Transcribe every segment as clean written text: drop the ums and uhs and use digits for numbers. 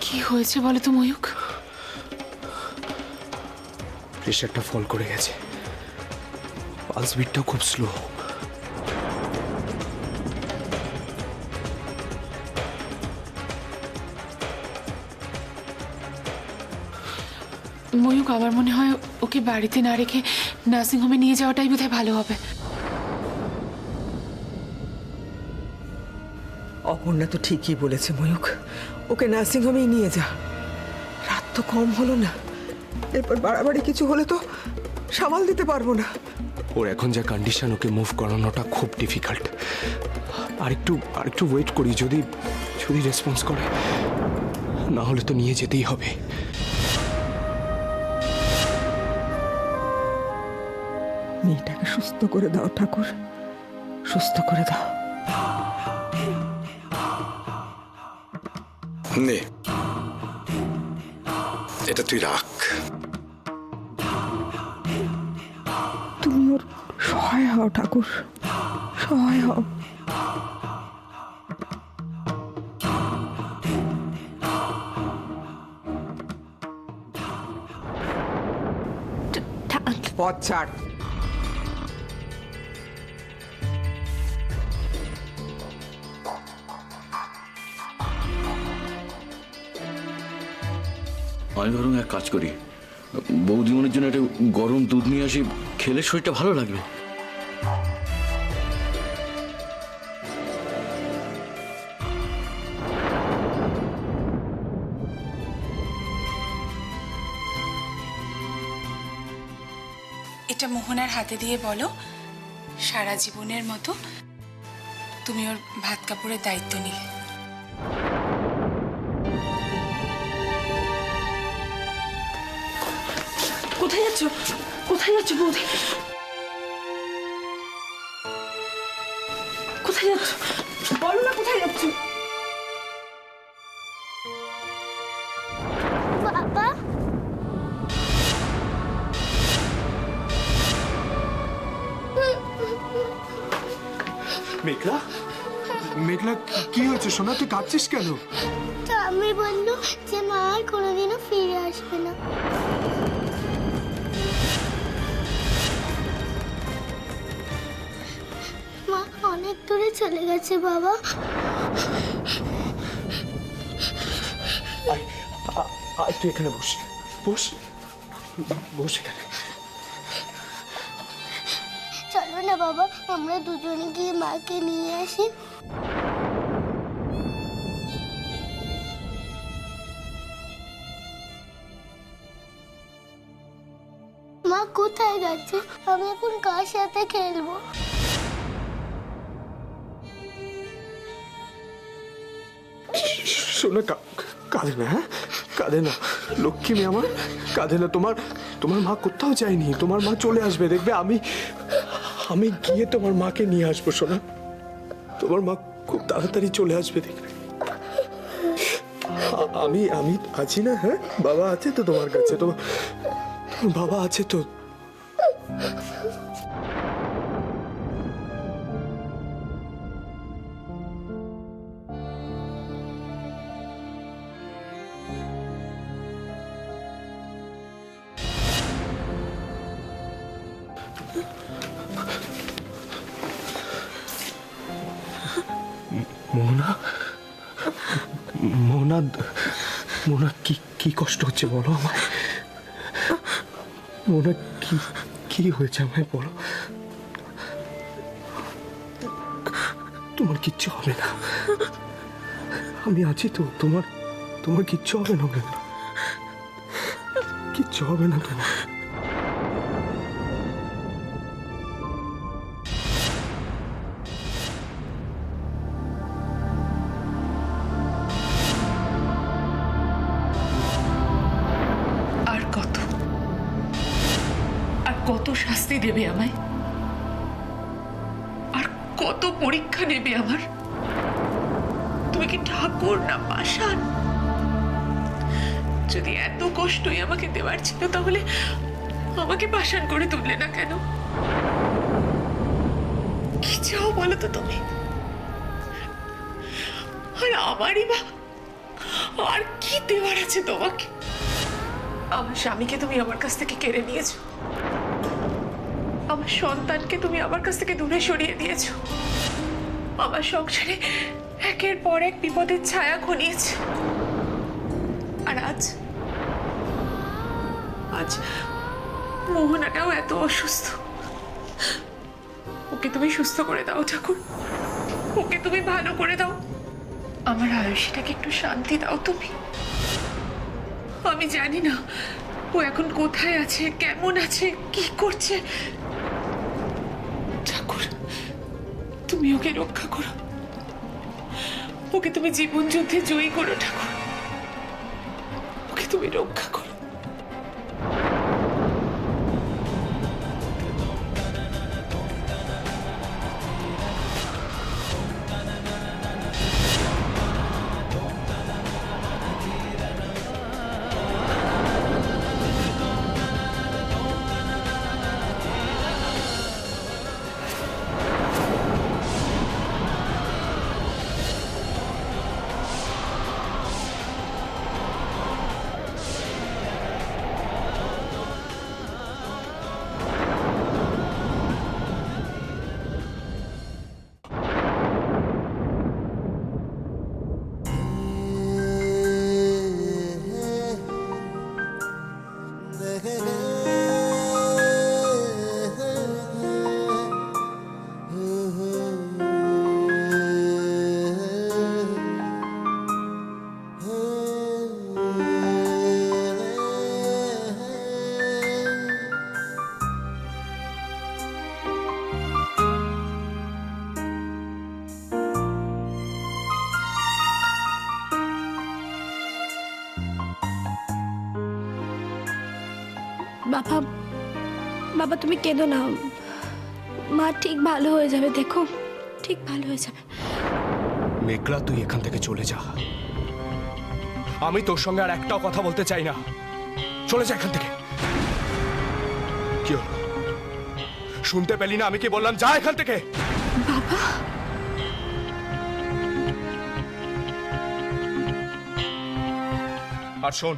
কি হয়েছে বলো তো ময়ূক? প্রেশারটা ফল করে গেছে, পালস বিটটাও খুব স্লো। ময়ূক, আমার মনে হয় ওকে বাড়িতে না রেখে নার্সিংহোমে নিয়ে যাওয়াটাই বোধহয় ভালো হবে। অপর্ণা তো ঠিকই বলেছে ময়ূক, ওকে নার্সিংহোমেই নিয়ে যা। রাত তো কম হলো না, এরপর বাড়াবাড়ি কিছু হলে তো সামাল দিতে পারবো না। ওর এখন যা কন্ডিশন, ওকে মুভ করানোটা খুব ডিফিকাল্ট। আরেকটু ওয়েট করি, যদি রেসপন্স করে, না হলে তো নিয়ে যেতেই হবে। মেয়েটাকে সুস্থ করে দাও ঠাকুর, সুস্থ করে দাও। নে, এটা তুই রাখ। তুমি ওর সহায় হও ঠাকুর, সহায় হও। পথ ছাড়। আমি বরং এক কাজ করি, বৌদিমণির জন্য একটা গরম দুধ নিয়ে আসি, খেলে শরীরটা ভালো লাগবে। এটা মোহনার হাতে দিয়ে বলো, সারা জীবনের মতো তুমি ওর ভাত কাপড়ের দায়িত্ব নিলে। কোথায় যাচ্ছ? কোথায় যাচ্ছ বৌদি? কোথায় যাচ্ছ? বলো না কোথায় যাচ্ছ? বাবা, মেঘলা, মেঘলা, কি হয়েছে সোনা? তুই কাঁদছিস কেন? আমি বললো যে মা আর কোনোদিনও ফিরে আসবে না। মা অনেক দূরে চলে গেছে বাবা। আয় তুই এখানে বস, বস, বস এখানে। চলো না বাবা, আমরা দুজনে গিয়ে মাকে নিয়ে আসি। মা কোথায় যাচ্ছে? আমি এখন কার সাথে খেলবো? শোনা, কাঁদে না, হ্যাঁ কাঁদে না, লক্ষ্মী মেয়ে আমার, কাঁদে না। তোমার মা কোথাও যায়নি, তোমার মা চলে আসবে, দেখবে। আমি গিয়ে তোমার মাকে নিয়ে আসবো সোনা, তোমার মা খুব তাড়াতাড়ি চলে আসবে, দেখবে। আমি আছি না? হ্যাঁ, বাবা আছে তো তোমার কাছে, তোমার বাবা আছে তো। মোহনা, মোহনা, মোহনা, কি কষ্ট হচ্ছে বলো আমায়? মোহনা, কি হয়েছে আমায় বলো। তোমার কিচ্ছু হবে না, আমি আছি তো। তোমার কিচ্ছু হবে না, কিচ্ছু হবে না তোমার। কত শাস্তি দেবে আমায়, আর কত পরীক্ষা নেবে আমার? তুমি কি ঠাকুর না পাষাণ? যদি এত কষ্টই আমাকে দেওয়ার ছিল, তাহলে আমাকে পাষাণ করে তুললে না কেন? কি চাও বলো তো তুমি? আর আর কি দেওয়ার আছে তোমাকে? আমার স্বামীকে তুমি আমার কাছ থেকে কেড়ে নিয়েছো, আমার সন্তানকে তুমি আমার কাছ থেকে দূরে সরিয়ে দিয়েছো, আমার সংসারে একের পর এক বিপদের ছায়া ঘনিয়েছে। আর আজ আজ মোহনাটাও এত অসুস্থ, ওকে তুমি সুস্থ করে দাও ঠাকুর, ওকে তুমি ভালো করে দাও, আমার আয়ুষটাকে একটু শান্তি দাও তুমি। আমি জানি না ও এখন কোথায় আছে, কেমন আছে, কি করছে। ঠাকুর তুমি ওকে রক্ষা করো, ওকে তুমি জীবন যুদ্ধে জয়ী করো ঠাকুর, ওকে তুমি রক্ষা করো। বাবা, বাবা তুমি কেঁদো না, মা ঠিক ভালো হয়ে যাবে, দেখো ঠিক ভালো হয়ে যাবে। মেঘলা তুই এখান থেকে চলে যা, আমি তোর সঙ্গে আর একটাও কথা বলতে চাই না, চলে যা এখান থেকে। কি হলো, শুনতে পেলি না আমি কি বললাম? যা এখান থেকে। বাবা আর শোন,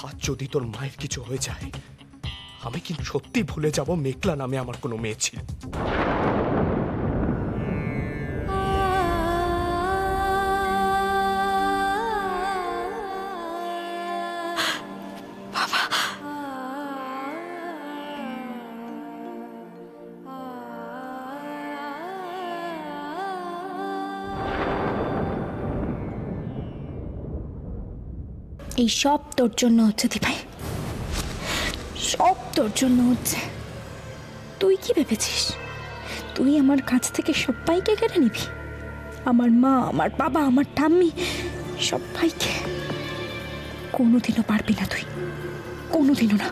আজ যদি তোর মায়ের কিছু হয়ে যায়, আমি কিন্তু সত্যি ভুলে যাব মেঘলা নামে আমার কোনো মেয়ে ছিল। এই সব তোর জন্য হচ্ছে দিভাই, সব তোর জন্য হচ্ছে। তুই কি ভেবেছিস তুই আমার কাছ থেকে সবাইকে কেড়ে নিবি? আমার মা, আমার বাবা, আমার ঠাম্মি, সবাইকে? কোনোদিনও পারবি না তুই, কোনোদিনও না।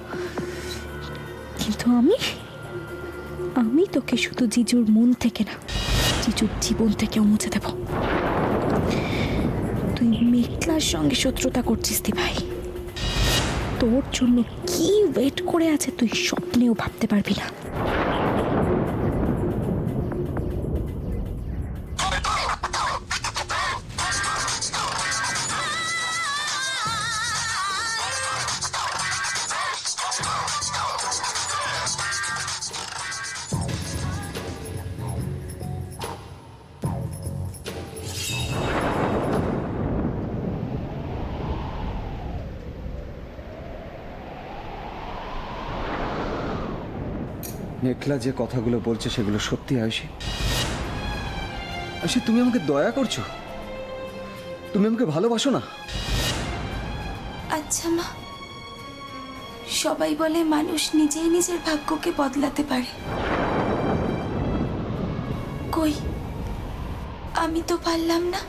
কিন্তু আমি তোকে শুধু জিজুর মন থেকে না, জিজুর জীবন থেকেও মুছে দেব। তুই মেঘলার সঙ্গে শত্রুতা করছিস ভাই, তোর জন্য কি ওয়েট করে আছে তুই স্বপ্নেও ভাবতে পারবি না। মেঘলা যে কথাগুলো বলছে সেগুলো সত্যি আয়ুষী? আয়ুষী, তুমি আমাকে দয়া করছো? তুমি আমাকে ভালোবাসো না? আচ্ছা মা, সবাই বলে মানুষ নিজেই নিজের ভাগ্যকে বদলাতে পারে। কই, আমি তো পারলাম না।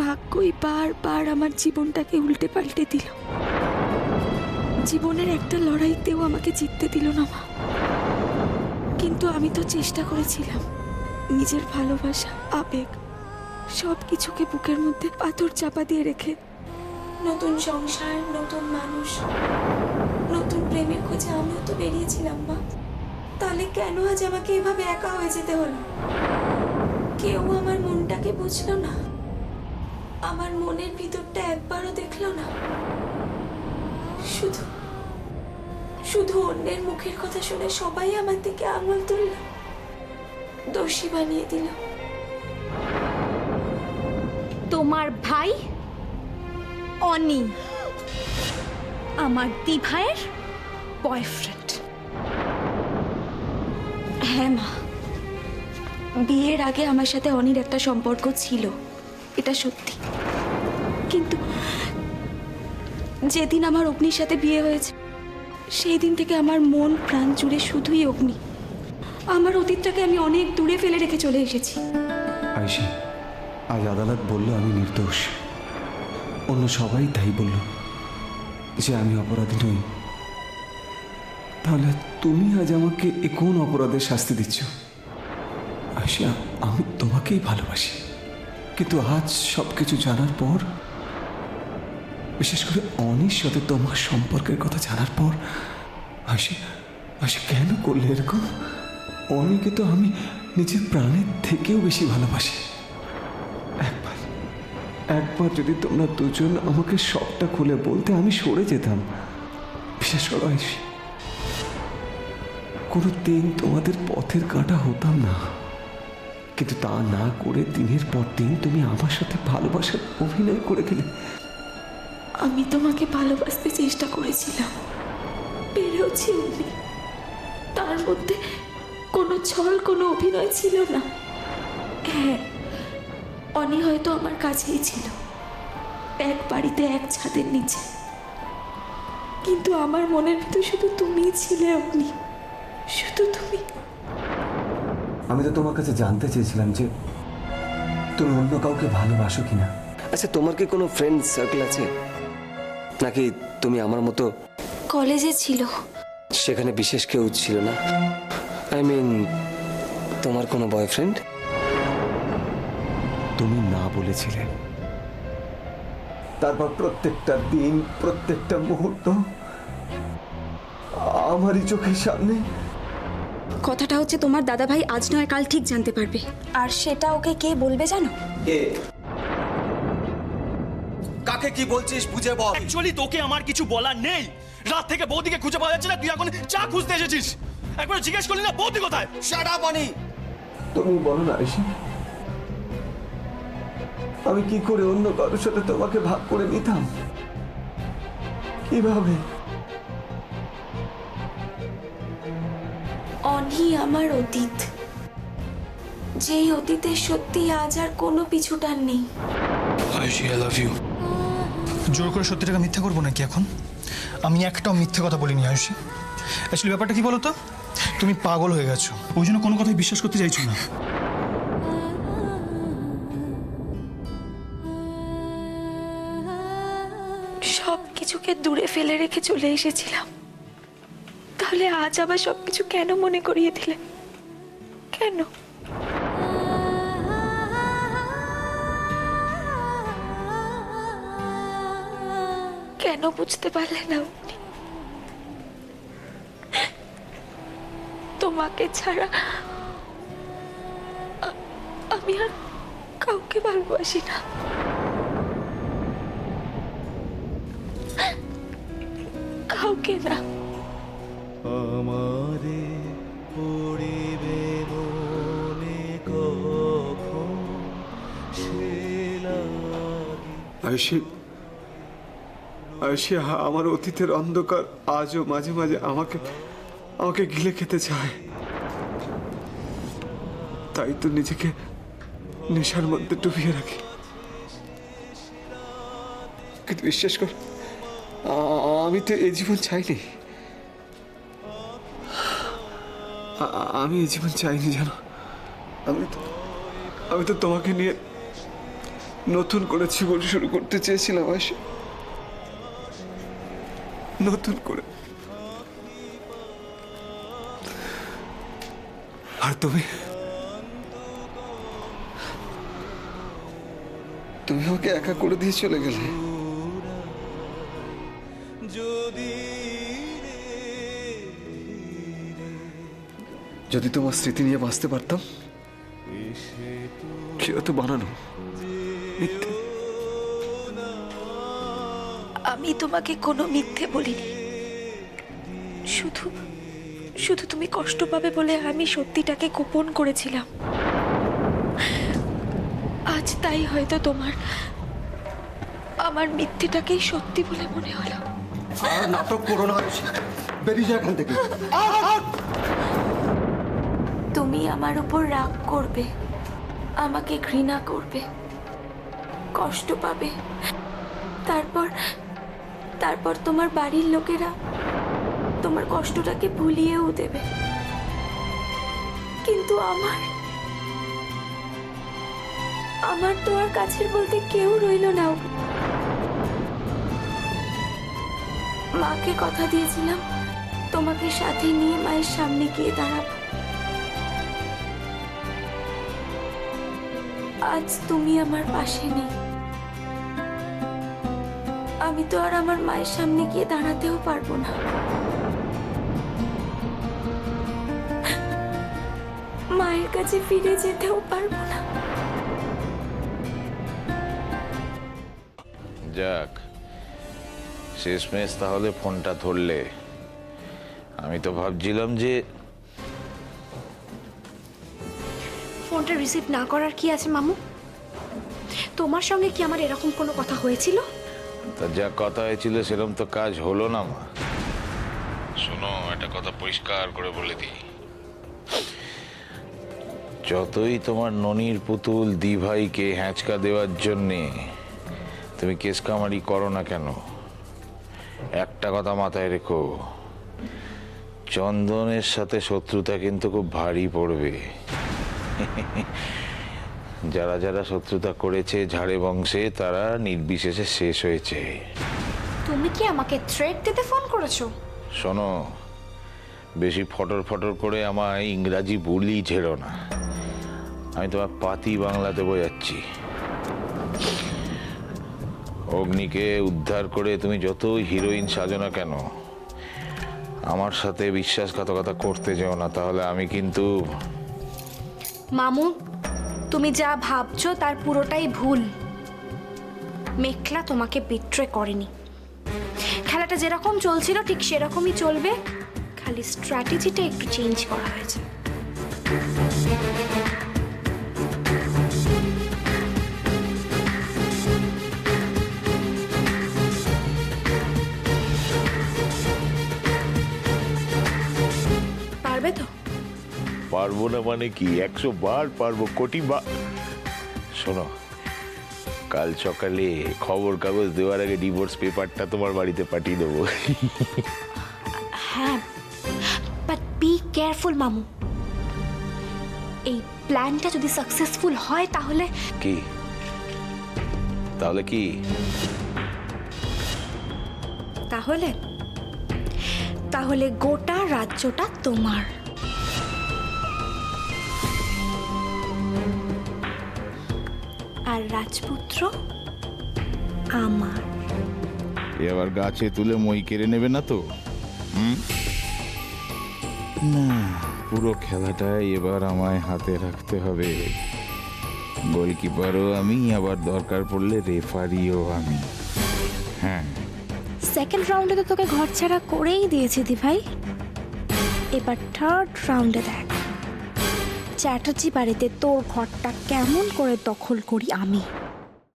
ভাগ্যই বারবার আমার জীবনটাকে উল্টে পাল্টে দিল। জীবনের একটা লড়াইতেও আমাকে জিততে দিল না মা। কিন্তু আমি তো চেষ্টা করেছিলাম, নিজের ভালোবাসা, আবেগ সব কিছুকে বুকের মধ্যে পাথর চাপা দিয়ে রেখে নতুন সংসার, নতুন মানুষ, নতুন প্রেমের খোঁজে আমিও তো বেরিয়েছিলাম মা। তাহলে কেন আজ আমাকে এভাবে একা হয়ে যেতে হলো? কেউ আমার মনটাকে বুঝলো না, আমার মনের ভিতরটা একবারও দেখলো না। শুধু শুধু অন্যের মুখের কথা শুনে সবাই আমার দিকে আঙুল তুলল, দোষী বানিয়ে দিল। তোমার ভাই অনি আমার দি ভাইয়ের বয়ফ্রেন্ড। হ্যাঁ মা, বিয়ের আগে আমার সাথে অনির একটা সম্পর্ক ছিল, এটা সত্যি। কিন্তু যেদিন আমার অগ্নির সাথে বিয়ে হয়েছে সেই দিন থেকে আমার মন প্রাণ জুড়ে শুধুই অগ্নি। আমার অতীতটাকে আমি অনেক দূরে ফেলে রেখে চলে এসেছি। আয়ুষী, আজ আদালত বলল আমি নির্দোষ। অন্য সবাই তাই বলল যে আমি অপরাধী নই। তাহলে তুমি আজ আমাকে এ কোন অপরাধের শাস্তি দিচ্ছ? আয়ুষী, আমি তোমাকেই ভালোবাসি, কিন্তু আজ সবকিছু জানার পর, বিশেষ করে অনির সাথে তোমার সম্পর্কের কথা জানার পর, আয়ুষী কেন করলে এরকম? অনিকে তো আমি নিজের প্রাণের থেকেও বেশি ভালোবাসি। একবার যদি তোমরা দুজন আমাকে সবটা খুলে বলতে, আমি সরে যেতাম। বিশেষ করে আয়ুষী, কোনো দিন তোমাদের পথের কাঁটা হতাম না, কিন্তু তা না করে দিনের পর দিন তুমি আমার সাথে ভালোবাসার অভিনয় করে গেলে। আমি তোমাকে ভালোবাসতে চেষ্টা করেছিলাম, পেরেওছি অগ্নি। তার মধ্যে কোনো ছল, কোনো অভিনয় ছিল না। হ্যাঁ, অনি হয়তো আমার কাছেই ছিল, এক বাড়িতে এক ছাদের নিচে, কিন্তু আমার মনের ভিতর শুধু তুমিই ছিলে অগ্নি, শুধু তুমি। আমি তো তোমার কাছে জানতে চেয়েছিলাম যে তুমি অন্য কাউকে ভালোবাসো কিনা। আচ্ছা, তোমার কি কোনো ফ্রেন্ড সার্কেল আছে, নাকি তুমি আমার মতো কলেজে ছিল? সেখানে বিশেষ কেউ ছিল না? আই মিন, তোমার কোনো বয়ফ্রেন্ড? তুমি না বলেছিলে, তারপর প্রত্যেকটা দিন, প্রত্যেকটা মুহূর্ত আমারই চোখের সামনে। কথাটা হচ্ছে, তোমার দাদাভাই আজ নয় কাল ঠিক জানতে পারবে, আর সেটা ওকে কে বলবে জানো? কাকে কি বলছিস বুঝে বল। অ্যাকচুয়ালি তোকে আমার কিছু বলার নেই। রাত থেকে বৌদিকে খুঁজে পাওয়া যাচ্ছে না, তুই এখন চা খুঁজতে এসেছিস। একবার জিজ্ঞেস করলি না বৌদি কোথায়? শাট আপ অনি। তুমি বলো না আয়ুষী, আমি কি করে অন্য কারোর সাথে তোমাকে ভাগ করে নিতাম? কিভাবে? অনি আমার অতীত, যেই অতীতের সত্যি আজ আর কোনো পিছুটান নেই। Ayushi, I love you. জোর করে সত্যিটাকে মিথ্যা করবো নাকি এখন? আমি একটাও মিথ্যে কথা বলিনি আয়ুষী। অ্যাকচুয়ালি ব্যাপারটা কি বলো তো, তুমি পাগল হয়ে গেছো, ওই জন্য কোনো কথাই বিশ্বাস করতে চাইছো না। সব কিছুকে দূরে ফেলে রেখে চলে এসেছিলাম, তাহলে আজ আবার সবকিছু কেন মনে করিয়ে দিলে? কেন? কেন বুঝতে পারলে না আপনি? তোমাকে ছাড়া আমি আর কাউকে ভালোবাসি না। কাউকে না। আমারে পড়িবে মনে কখন সে লাগি। আয়ুষী, আমার অতীতের অন্ধকার আজও মাঝে মাঝে আমাকে গিলে খেতে চায়। তাই তো নিজেকে নেশার মধ্যে ডুবিয়ে রাখি। কিন্তু বিশ্বাস কর, আমি তো এই জীবন চাইনি। আমি এই জীবন চাইনি জানো। আমি তো তোমাকে নিয়ে নতুন করে জীবন শুরু করতে চেয়েছিলাম আয়ুষী, নতুন করে। আর তুমি আমাকে একা করে দিয়ে চলে গেলে। যদি তোমার স্মৃতি নিয়ে বাঁচতে পারতাম, সেটা তো বানানো মিথ্যে। আমি তোমাকে কোনো মিথ্যে বলিনি, শুধু শুধু তুমি কষ্ট পাবে বলে আমি সত্যিটাকে গোপন করেছিলাম। আজ তাই হয়তো তোমার আমার মিথ্যেটাকেই সত্যি বলে মনে হলো। আর নাটক করো না, বেরিয়ে যা এখান থেকে। তুমি আমার উপর রাগ করবে, আমাকে ঘৃণা করবে, কষ্ট পাবে, তারপর তারপর তোমার বাড়ির লোকেরা তোমার কষ্টটাকে ভুলিয়েও দেবে। কিন্তু আমার তো আর কাছের বলতে কেউ রইল না। মাকে কথা দিয়েছিলাম তোমাকে সাথে নিয়ে মায়ের সামনে গিয়ে দাঁড়াবো। আজ তুমি আমার পাশে নেই, আমি তো আর আমার মায়ের সামনে গিয়ে দাঁড়াতেও পারবো না। মায়ের কাছে ফিরে যেতেও পারবো না। যাক, শেষমেশ তাহলে ফোনটা ধরলে। আমি তো ভাবছিলাম যে ফোনটা রিসিভ না করার কি আছে মামু? তোমার সঙ্গে কি আমার এরকম কোনো কথা হয়েছিল? তা যা কথা হয়েছিল সেরকম তো কাজ হলো না মা। শোনো, একটা কথা পরিষ্কার করে বলে দিই, যতই তোমার ননির পুতুল দিভাইকে হ্যাঁচকা দেওয়ার জন্যে তুমি কেস কামারি করো না কেন, একটা কথা মাথায় রেখো, চন্দনের সাথে শত্রুতা কিন্তু খুব ভারী পড়বে। যারা যারা শত্রুতা করেছে ঝাড়ে বংশে, তারা নির্বিশেষে শেষ হয়েছে। তুমি কি আমাকে থ্রেট দিতে ফোন করেছো? শোনো, বেশি ফটর ফটর করে আমায় ইংরাজি বুলি ঝেড়ো না, আমি তোমার পাতি বাংলাতে বোঝাচ্ছি। অগ্নিকে উদ্ধার করে তুমি যত হিরোইন সাজো না কেন, আমার সাথে বিশ্বাসঘাতকতা করতে যেও না, তাহলে আমি কিন্তু... মামু, তুমি যা ভাবছো তার পুরোটাই ভুল। মেঘলা তোমাকে বিট্রে করেনি। খেলাটা যেরকম চলছিল ঠিক সেরকমই চলবে, খালি স্ট্র্যাটেজিটা একটু চেঞ্জ করা হয়েছে। পারবে তো? পারবো না মানে কি, 100 বার পারবো, কোটি বার। শোনো, কাল সকালে খবর কাগজ দেওয়ার আগে ডিভোর্স পেপারটা তোমার বাড়িতে পাঠিয়ে দেবো। হ্যাঁ, বাট বি কেয়ারফুল মামু। এই প্ল্যানটা যদি সাকসেসফুল হয় তাহলে... কি? তাহলে কি? তাহলে গোটা রাজ্যটা তোমার। আর রাজপুত্র আমার। এবার গাছে তুলে মই কেড়ে নেবে না তো? না, পুরো খেলাটাই এবার আমায় হাতে রাখতে হবে। গোলকিপারও আমি, আবার দরকার পড়লে রেফারিও আমি। হ্যাঁ, সেকেন্ড রাউন্ডে তো তোকে ঘর ছাড়া করেই দিয়েছি দি ভাই। এবার থার্ড রাউন্ডে দেখ চ্যাটার্জি বাড়িতে তোর ঘরটা কেমন করে দখল করি আমি।